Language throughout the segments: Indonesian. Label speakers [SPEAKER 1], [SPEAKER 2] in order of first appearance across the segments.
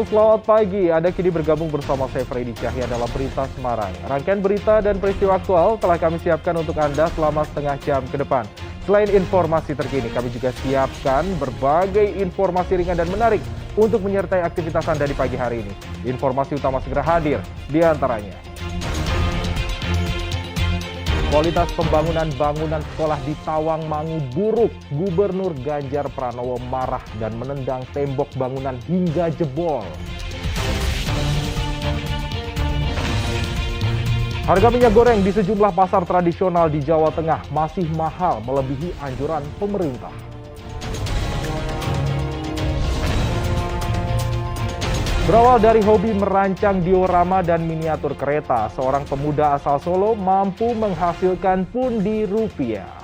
[SPEAKER 1] Halo, selamat pagi. Anda kini bergabung bersama saya Freddy Cahya dalam Berita Semarang. Rangkaian berita dan peristiwa aktual telah kami siapkan untuk Anda selama setengah jam ke depan. Selain informasi terkini, kami juga siapkan berbagai informasi ringan dan menarik untuk menyertai aktivitas Anda di pagi hari ini. Informasi utama segera hadir di antaranya. Kualitas pembangunan sekolah di Tawangmangu buruk. Gubernur Ganjar Pranowo marah dan menendang tembok bangunan hingga jebol. Harga minyak goreng di sejumlah pasar tradisional di Jawa Tengah masih mahal melebihi anjuran pemerintah. Berawal dari hobi merancang diorama dan miniatur kereta, seorang pemuda asal Solo mampu menghasilkan pundi rupiah.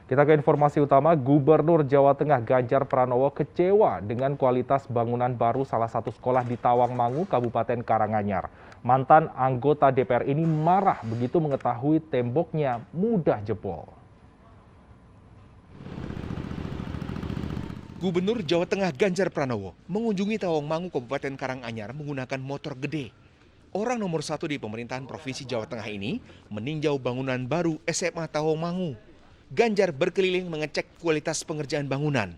[SPEAKER 1] Kita ke informasi utama, Gubernur Jawa Tengah Ganjar Pranowo kecewa dengan kualitas bangunan baru salah satu sekolah di Tawangmangu, Kabupaten Karanganyar. Mantan anggota DPR ini marah begitu mengetahui temboknya mudah jebol.
[SPEAKER 2] Gubernur Jawa Tengah Ganjar Pranowo mengunjungi Tawangmangu, Kabupaten Karanganyar menggunakan motor gede. Orang nomor 1 di pemerintahan Provinsi Jawa Tengah ini meninjau bangunan baru SMA Tawangmangu. Ganjar berkeliling mengecek kualitas pengerjaan bangunan.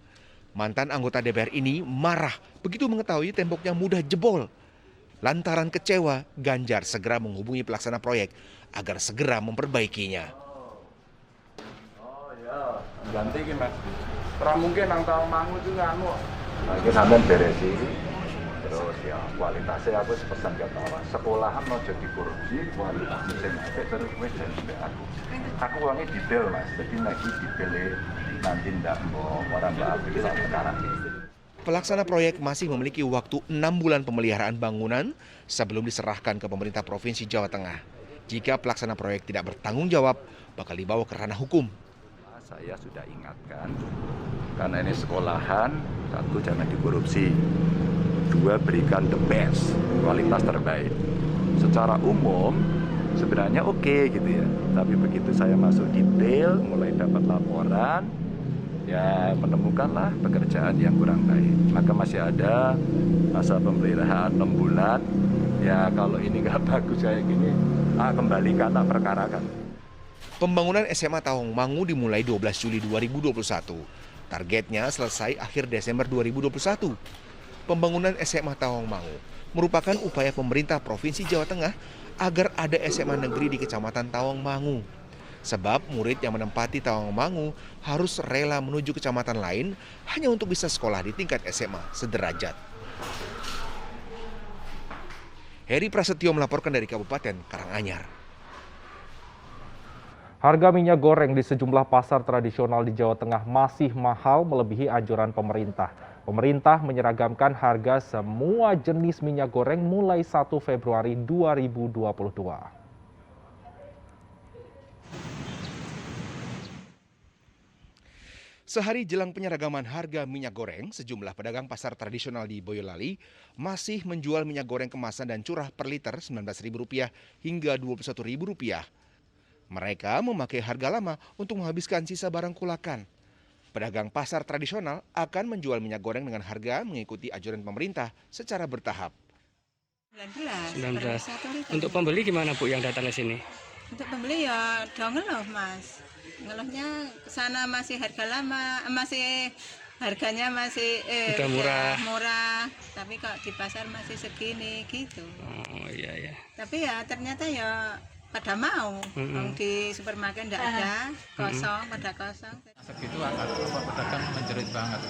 [SPEAKER 2] Mantan anggota DPR ini marah begitu mengetahui temboknya mudah jebol. Lantaran kecewa, Ganjar segera menghubungi pelaksana proyek agar segera memperbaikinya.
[SPEAKER 3] Oh ya, ganti ki Mas. Ora mungkin nang Tawangmangu itu nganu.
[SPEAKER 4] Iki sampean beresi. Terus ya kualitasnya aku sepesan gak tahu. Sekolahan mau jadi korupsi, kualitasnya sing apik terus wis jadi aku. Aku uangnya detail Mas, jadi lagi detailnya nanti ndak mau orang mbak apik sekarang ini.
[SPEAKER 2] Pelaksana proyek masih memiliki waktu 6 bulan pemeliharaan bangunan sebelum diserahkan ke pemerintah Provinsi Jawa Tengah. Jika pelaksana proyek tidak bertanggung jawab, bakal dibawa ke ranah hukum.
[SPEAKER 4] Saya sudah ingatkan, karena ini sekolahan, 1 jangan dikorupsi, 2 berikan the best, kualitas terbaik. Secara umum sebenarnya oke gitu ya, tapi begitu saya masuk detail, mulai dapat laporan, ya menemukanlah pekerjaan yang kurang baik. Maka masih ada masa pemeliharaan 6 bulan, ya kalau ini nggak bagus kayak gini, kembalikan, tak perkarakan.
[SPEAKER 2] Pembangunan SMA Tawangmangu dimulai 12 Juli 2021. Targetnya selesai akhir Desember 2021. Pembangunan SMA Tawangmangu merupakan upaya pemerintah Provinsi Jawa Tengah agar ada SMA negeri di Kecamatan Tawangmangu. Sebab murid yang menempati Tawangmangu harus rela menuju kecamatan lain hanya untuk bisa sekolah di tingkat SMA sederajat. Heri Prasetyo melaporkan dari Kabupaten Karanganyar.
[SPEAKER 1] Harga minyak goreng di sejumlah pasar tradisional di Jawa Tengah masih mahal melebihi anjuran pemerintah. Pemerintah menyeragamkan harga semua jenis minyak goreng mulai 1 Februari 2022.
[SPEAKER 2] Sehari jelang penyeragaman harga minyak goreng, sejumlah pedagang pasar tradisional di Boyolali masih menjual minyak goreng kemasan dan curah per liter Rp19.000 hingga Rp21.000. Mereka memakai harga lama untuk menghabiskan sisa barang kulakan. Pedagang pasar tradisional akan menjual minyak goreng dengan harga mengikuti anjuran pemerintah secara bertahap.
[SPEAKER 5] 19. Untuk pembeli gimana Bu yang datang ke sini?
[SPEAKER 6] Untuk pembeli ya udah ngeluh Mas. Ngeluhnya kesana masih harga lama, masih harganya masih
[SPEAKER 5] udah murah.
[SPEAKER 6] Murah, tapi kok di pasar masih segini gitu.
[SPEAKER 5] Oh iya ya.
[SPEAKER 6] Tapi ya ternyata ya pada mau, di supermarket enggak ada, kosong, pada kosong.
[SPEAKER 3] Segitu agak pedagang menjerit banget.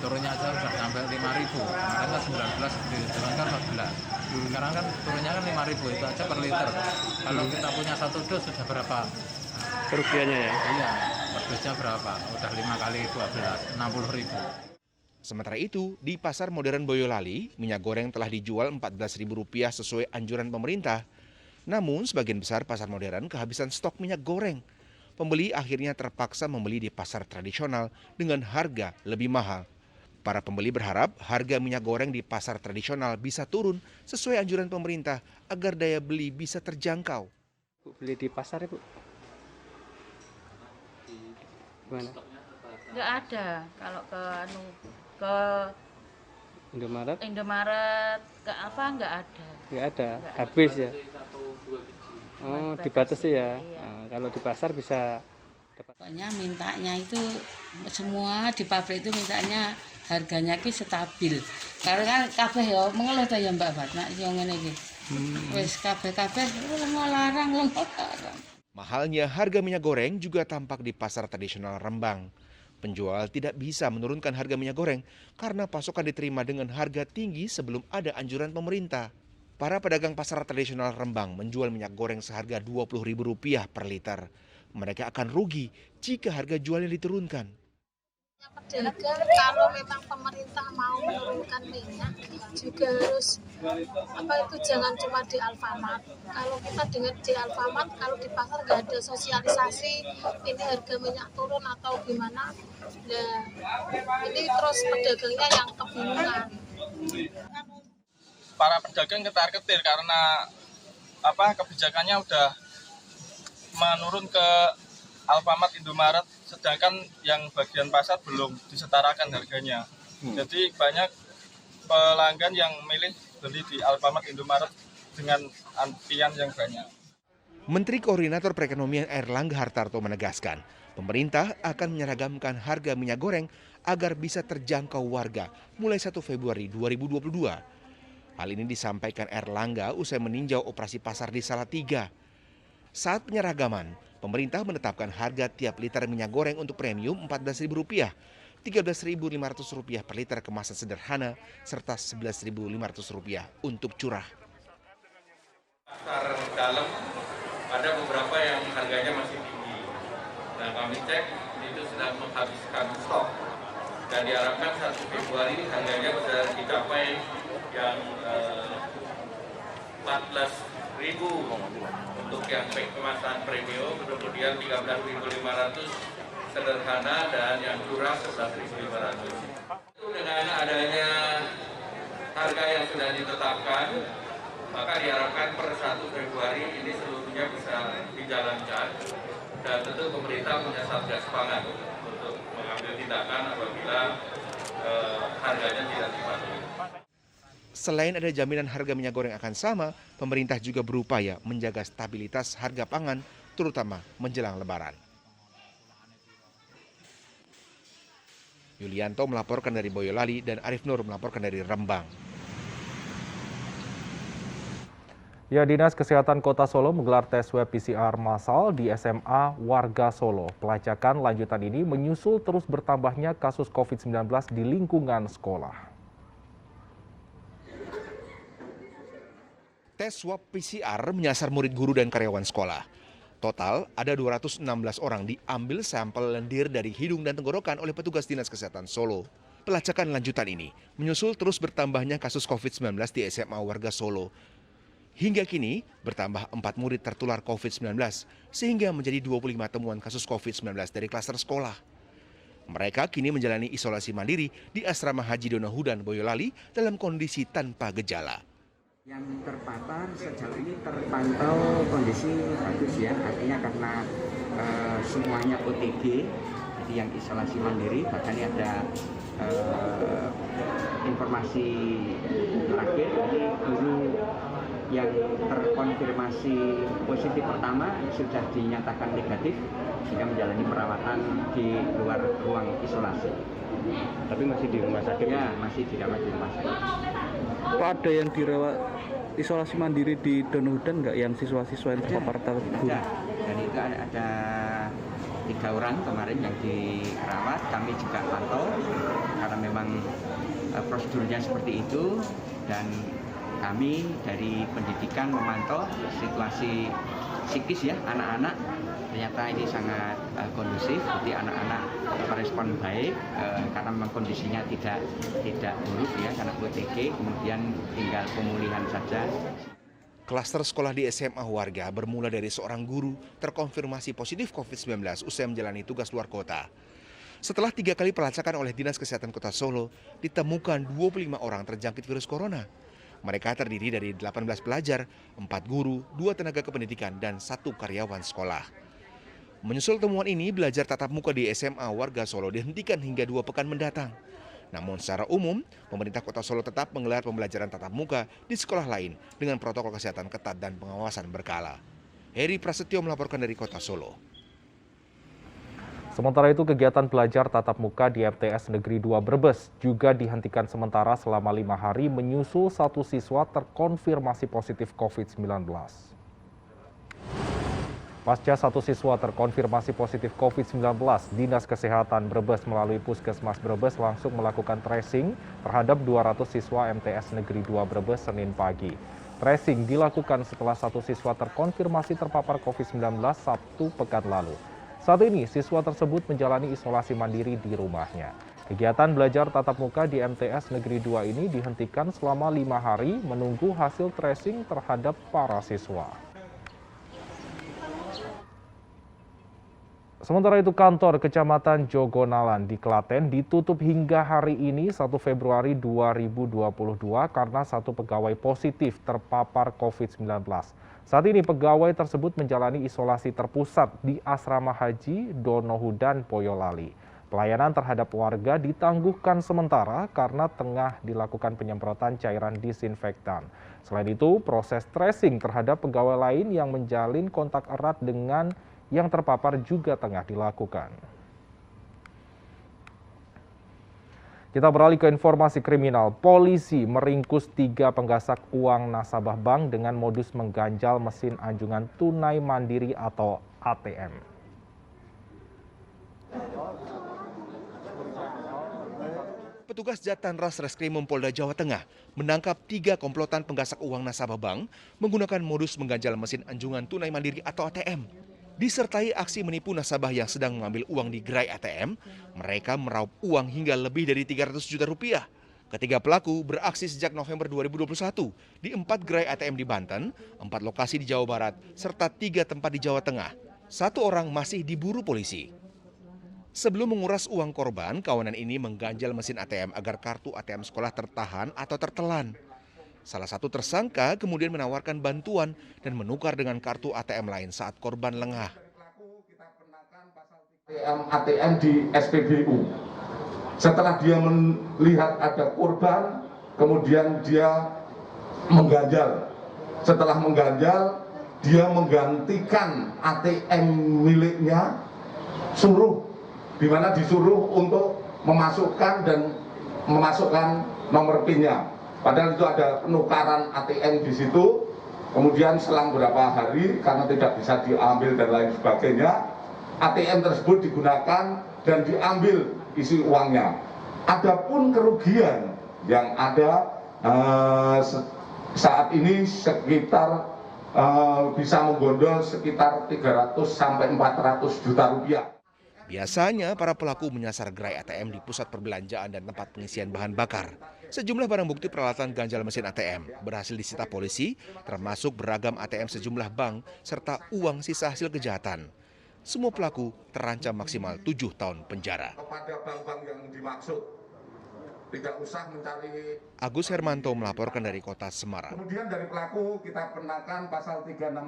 [SPEAKER 3] Turunnya aja udah sampai 5.000. Kemarin kan 19, diturunkan 14. Sekarang kan turunnya kan 5.000 itu aja per liter. Kalau kita punya 1 dus sudah berapa?
[SPEAKER 5] Kerugiannya ya?
[SPEAKER 3] Iya, per dusnya berapa? Udah 5 kali 12, 60.000.
[SPEAKER 2] Sementara itu, di Pasar Modern Boyolali, minyak goreng telah dijual Rp14.000 sesuai anjuran pemerintah. Namun, sebagian besar pasar modern kehabisan stok minyak goreng. Pembeli akhirnya terpaksa membeli di pasar tradisional dengan harga lebih mahal. Para pembeli berharap harga minyak goreng di pasar tradisional bisa turun sesuai anjuran pemerintah agar daya beli bisa terjangkau.
[SPEAKER 5] Bu, beli di pasar ya, Bu? Gimana?
[SPEAKER 7] Nggak ada. Kalau ke Indomaret, ke apa nggak ada.
[SPEAKER 5] Nggak ada, habis ya? Oh, dibatasi ya?
[SPEAKER 7] Iya.
[SPEAKER 5] Nah, kalau di pasar bisa dapat.
[SPEAKER 8] Pokoknya mintanya itu semua di pabrik itu mintanya harganya ki stabil. Karena kan kabeh ya mengeluh ta ya Mbak Fatma yang ngene iki. Wis kabeh larang.
[SPEAKER 2] Mahalnya harga minyak goreng juga tampak di pasar tradisional Rembang. Penjual tidak bisa menurunkan harga minyak goreng karena pasokan diterima dengan harga tinggi sebelum ada anjuran pemerintah. Para pedagang pasar tradisional Rembang menjual minyak goreng seharga Rp20.000 per liter. Mereka akan rugi jika harga jualnya diturunkan.
[SPEAKER 9] Pedagang kalau memang pemerintah mau menurunkan minyak juga harus jangan cuma di Alfamart. Kalau kita dengar di Alfamart, kalau di pasar nggak ada sosialisasi ini harga minyak turun atau gimana. Nah, ini terus pedagangnya yang kebingungan.
[SPEAKER 10] Para pedagang ketar-ketir karena kebijakannya udah menurun ke Alfamart, Indomaret, sedangkan yang bagian pasar belum disetarakan harganya. Jadi banyak pelanggan yang milih beli di Alfamart, Indomaret dengan antrian yang banyak.
[SPEAKER 2] Menteri Koordinator Perekonomian Airlangga Hartarto menegaskan, pemerintah akan menyeragamkan harga minyak goreng agar bisa terjangkau warga mulai 1 Februari 2022. Hal ini disampaikan Airlangga usai meninjau operasi pasar di Salatiga. Saat penyeragaman, pemerintah menetapkan harga tiap liter minyak goreng untuk premium Rp14.000, Rp13.500 per liter kemasan sederhana, serta Rp11.500 untuk curah.
[SPEAKER 11] Pasar dalam ada beberapa yang harganya masih tinggi. Nah, kami cek itu sedang menghabiskan stok. Dan diharapkan 1 Februari harganya bisa dicapai yang 14.000 untuk yang kemasan premium, kemudian 13.500 sederhana dan yang curah 11.500. Dengan adanya harga yang sudah ditetapkan, maka diharapkan per 1 Februari ini seluruhnya bisa dijalankan dan tentu pemerintah punya satgas pangan untuk mengambil tindakan apabila harganya tidak dipatuhi.
[SPEAKER 2] Selain ada jaminan harga minyak goreng akan sama, pemerintah juga berupaya menjaga stabilitas harga pangan, terutama menjelang Lebaran. Yulianto melaporkan dari Boyolali dan Arif Nur melaporkan dari Rembang.
[SPEAKER 1] Ya, Dinas Kesehatan Kota Solo menggelar tes swab PCR massal di SMA warga Solo. Pelacakan lanjutan ini menyusul terus bertambahnya kasus COVID-19 di lingkungan sekolah.
[SPEAKER 2] Tes swab PCR menyasar murid guru dan karyawan sekolah. Total ada 216 orang diambil sampel lendir dari hidung dan tenggorokan oleh petugas Dinas Kesehatan Solo. Pelacakan lanjutan ini menyusul terus bertambahnya kasus COVID-19 di SMA warga Solo. Hingga kini bertambah 4 murid tertular COVID-19 sehingga menjadi 25 temuan kasus COVID-19 dari klaster sekolah. Mereka kini menjalani isolasi mandiri di Asrama Haji Donohudan Boyolali dalam kondisi tanpa gejala.
[SPEAKER 12] Yang terpapar sejauh ini terpantau kondisi bagus ya, artinya karena semuanya OTG, jadi yang isolasi mandiri, bahkan ada informasi terakhir dari guru yang terkonfirmasi positif pertama sudah dinyatakan negatif sehingga menjalani perawatan di luar ruang isolasi.
[SPEAKER 5] Tapi masih di rumah sakit?
[SPEAKER 12] Ya, masih dirawat di rumah sakit.
[SPEAKER 5] Pak, ada yang dirawat isolasi mandiri di Donohudan nggak yang siswa-siswa yang terpapar guru?
[SPEAKER 12] Ada, dan itu ada 3 orang kemarin yang dirawat. Kami juga pantau karena memang prosedurnya seperti itu dan kami dari pendidikan memantau situasi psikis ya anak-anak, ternyata ini sangat kondusif, jadi anak-anak merespon baik karena memang kondisinya tidak buruk ya karena OTG, kemudian tinggal pemulihan saja.
[SPEAKER 2] Klaster sekolah di SMA warga bermula dari seorang guru terkonfirmasi positif COVID-19 usai menjalani tugas luar kota. Setelah 3 kali pelacakan oleh Dinas Kesehatan Kota Solo, ditemukan 25 orang terjangkit virus corona. Mereka terdiri dari 18 pelajar, 4 guru, 2 tenaga kependidikan, dan 1 karyawan sekolah. Menyusul temuan ini, belajar tatap muka di SMA warga Solo dihentikan hingga 2 pekan mendatang. Namun secara umum, pemerintah Kota Solo tetap menggelar pembelajaran tatap muka di sekolah lain dengan protokol kesehatan ketat dan pengawasan berkala. Heri Prasetyo melaporkan dari Kota Solo.
[SPEAKER 1] Sementara itu, kegiatan belajar tatap muka di MTS Negeri 2 Brebes juga dihentikan sementara selama 5 hari menyusul 1 siswa terkonfirmasi positif COVID-19. Pasca 1 siswa terkonfirmasi positif COVID-19, Dinas Kesehatan Brebes melalui Puskesmas Brebes langsung melakukan tracing terhadap 200 siswa MTS Negeri 2 Brebes Senin pagi. Tracing dilakukan setelah 1 siswa terkonfirmasi terpapar COVID-19 Sabtu pekan lalu. Saat ini, siswa tersebut menjalani isolasi mandiri di rumahnya. Kegiatan belajar tatap muka di MTS Negeri 2 ini dihentikan selama 5 hari menunggu hasil tracing terhadap para siswa. Sementara itu, kantor Kecamatan Jogonalan di Klaten ditutup hingga hari ini 1 Februari 2022 karena 1 pegawai positif terpapar COVID-19. Saat ini pegawai tersebut menjalani isolasi terpusat di Asrama Haji Donohudan, Boyolali. Pelayanan terhadap warga ditangguhkan sementara karena tengah dilakukan penyemprotan cairan disinfektan. Selain itu, proses tracing terhadap pegawai lain yang menjalin kontak erat dengan yang terpapar juga tengah dilakukan. Kita beralih ke informasi kriminal. Polisi meringkus 3 penggasak uang nasabah bank dengan modus mengganjal mesin anjungan tunai mandiri atau ATM.
[SPEAKER 2] Petugas Jatanras Reskrimum Polda Jawa Tengah menangkap 3 komplotan penggasak uang nasabah bank menggunakan modus mengganjal mesin anjungan tunai mandiri atau ATM. Disertai aksi menipu nasabah yang sedang mengambil uang di gerai ATM, mereka meraup uang hingga lebih dari 300 juta rupiah. Ketiga pelaku beraksi sejak November 2021 di 4 gerai ATM di Banten, 4 lokasi di Jawa Barat, serta 3 tempat di Jawa Tengah. 1 orang masih diburu polisi. Sebelum menguras uang korban, kawanan ini mengganjal mesin ATM agar kartu ATM sekolah tertahan atau tertelan. Salah satu tersangka kemudian menawarkan bantuan dan menukar dengan kartu ATM lain saat korban lengah.
[SPEAKER 13] ATM di SPBU. Setelah dia melihat ada korban, kemudian dia mengganjal. Setelah mengganjal, dia menggantikan ATM miliknya, di mana disuruh untuk memasukkan nomor PIN-nya. Padahal itu ada penukaran ATM di situ, kemudian selang beberapa hari karena tidak bisa diambil dan lain sebagainya, ATM tersebut digunakan dan diambil isi uangnya. Adapun kerugian yang ada saat ini sekitar bisa menggondol sekitar 300 sampai 400 juta rupiah.
[SPEAKER 2] Biasanya para pelaku menyasar gerai ATM di pusat perbelanjaan dan tempat pengisian bahan bakar. Sejumlah barang bukti peralatan ganjal mesin ATM berhasil disita polisi, termasuk beragam ATM sejumlah bank serta uang sisa hasil kejahatan. Semua pelaku terancam maksimal 7 tahun penjara.
[SPEAKER 13] Kepada bank-bank yang dimaksud, tidak usah mencari.
[SPEAKER 2] Agus Hermanto melaporkan dari Kota Semarang.
[SPEAKER 13] Kemudian dari pelaku kita kenakan pasal 360.